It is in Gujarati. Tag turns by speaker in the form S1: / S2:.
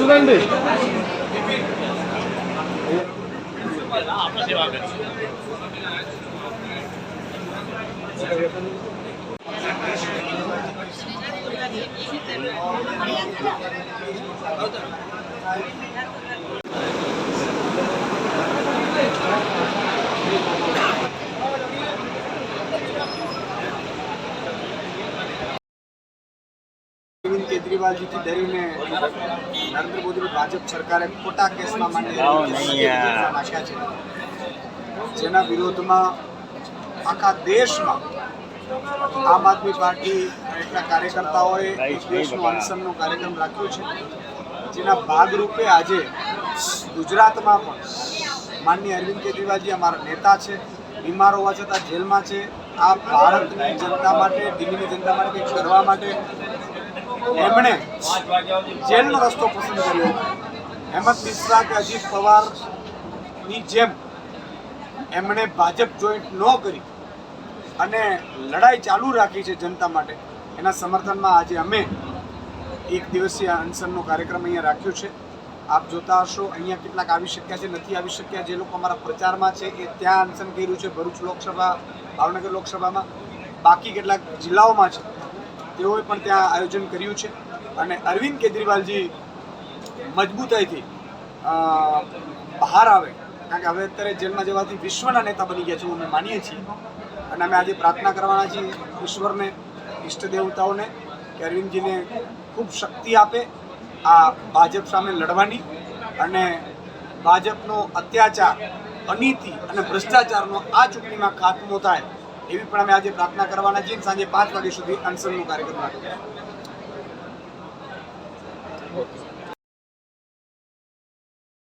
S1: చూడండి.
S2: અરવિંદ કેજરીવાલજીથી ડરીને નરેન્દ્ર મોદીની ભાજપ સરકારે ખોટા કેસમાં નાખ્યા છે, જેના વિરોધમાં આખા દેશમાં આમ આદમી પાર્ટી એટલા કાર્યકર્તાઓએ એક દેશનો અનશનનો કાર્યક્રમ રાખ્યો છે, જેના ભાગરૂપે આજે ગુજરાતમાં પણ માનનીય અરવિંદ કેજરીવાલજી અમારા નેતા છે, બીમાર હોવા છતાં જેલમાં છે. આ ભારતની જનતા માટે, દિલ્હીની જનતા માટે કંઈક કરવા માટે એમણે જેલનો રસ્તો પસંદ કર્યો. હેમંત મિશ્રા કે અજીત પવારની જેમ એમણે ભાજપ જોઈન્ટ ન કરી અને લડાઈ ચાલુ રાખી છે જનતા માટે. એના સમર્થનમાં આજે અમે એક દિવસીય અનશનનો કાર્યક્રમ અહીંયા રાખ્યો છે. આપ જોતા હશો અહીંયા કેટલાક આવી શક્યા છે, નથી આવી શક્યા. જે લોકો અમારા પ્રચારમાં છે એ ત્યાં અનશન કર્યું છે, ભરૂચ લોકસભા, ભાવનગર લોકસભામાં. બાકી કેટલાક જિલ્લાઓમાં છે તેઓએ પણ ત્યાં આયોજન કર્યું છે. અને અરવિંદ કેજરીવાલજી મજબૂતાઈથી બહાર આવે, કારણ કે હવે અત્યારે જેલમાં જવાથી વિશ્વના નેતા બની ગયા છે એવું અમે માનીએ છીએ. અને અમે આજે પ્રાર્થના કરવાના છીએ ઈશ્વરને, ઈષ્ટ દેવતાઓને કે અરવિંદજીને ખૂબ શક્તિ આપે આ ભાજપ સામે લડવાની, અને ભાજપનો અત્યાચાર, અનીતિ અને ભ્રષ્ટાચારનો આ ચૂંટણીમાં ખાત્મો થાય એવી પણ અમે આજે પ્રાર્થના કરવાના છીએ. સાંજે 5 વાગ્યા સુધી અનશનનો કાર્યક્રમ રાખ્યો.